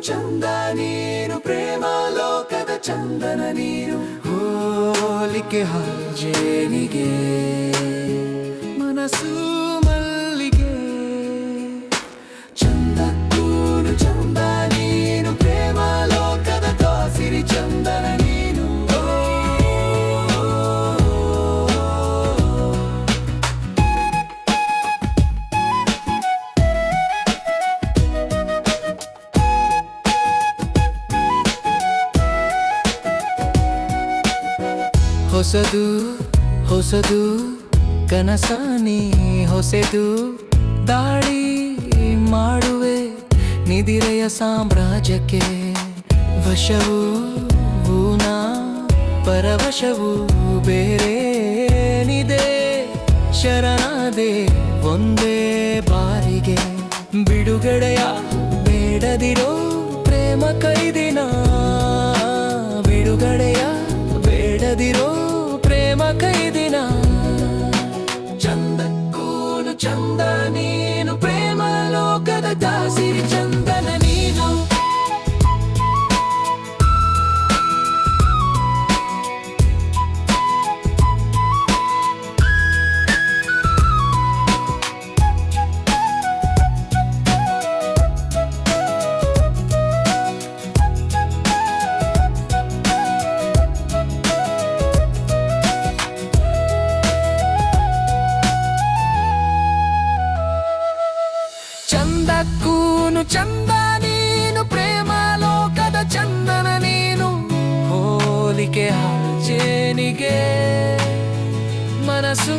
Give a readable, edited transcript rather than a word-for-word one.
ಚಂದ ನೀನು ಪ್ರೇಮ ಲೋಕದ ಚಂದನ ನೀನು ಹೋಲಿಕೆ ಹಾಲ್ಜೇನಿಗೆ ಮನಸ್ಸು ಮಲ್ಲಿಗೆ ಚಂದಕ್ಕೂನು ಚಂದ ನೀನು ಪ್ರೇಮ ಲೋಕದ ತಾಸಿರಿ ಚಂದನ ನೀನು ಹೊಸದು ಹೊಸದು ಕನಸಾನಿ ಹೊಸದು ದಾಳಿ ಮಾಡುವೆ ನಿದಿರೆಯ ಸಾಮ್ರಾಜ್ಯಕ್ಕೆ ವಶವು ನಾ ಪರವಶವು ಬೇರೇನಿದೆ ಶರಣಾದೆ ಒಂದೇ ಬಾರಿಗೆ ಬಿಡುಗಡೆಯ ಬೇಡದಿರೋ ಪ್ರೇಮ ಕೈದಿನ ಬಿಡುಗಡೆಯ ಬೇಡದಿರೋ ಪ್ರೇಮ ಕೈದಿನ ಚಂದಕ್ಕೂನು ಚಂದ ನೀನು ಪ್ರೇಮ ಲೋಕದ ದಾಸಿರಿ ಚಂದನ ನೀನು ಚಂದಕ್ಕೂನು ಚಂದ ನೀನು ಪ್ರೇಮ ಲೋಕದ ಚಂದನ ನೀನು ಹೋಲಿಕೆ ಹಾಲ್ಜೇನಿಗೆ ಮನಸ್ಸು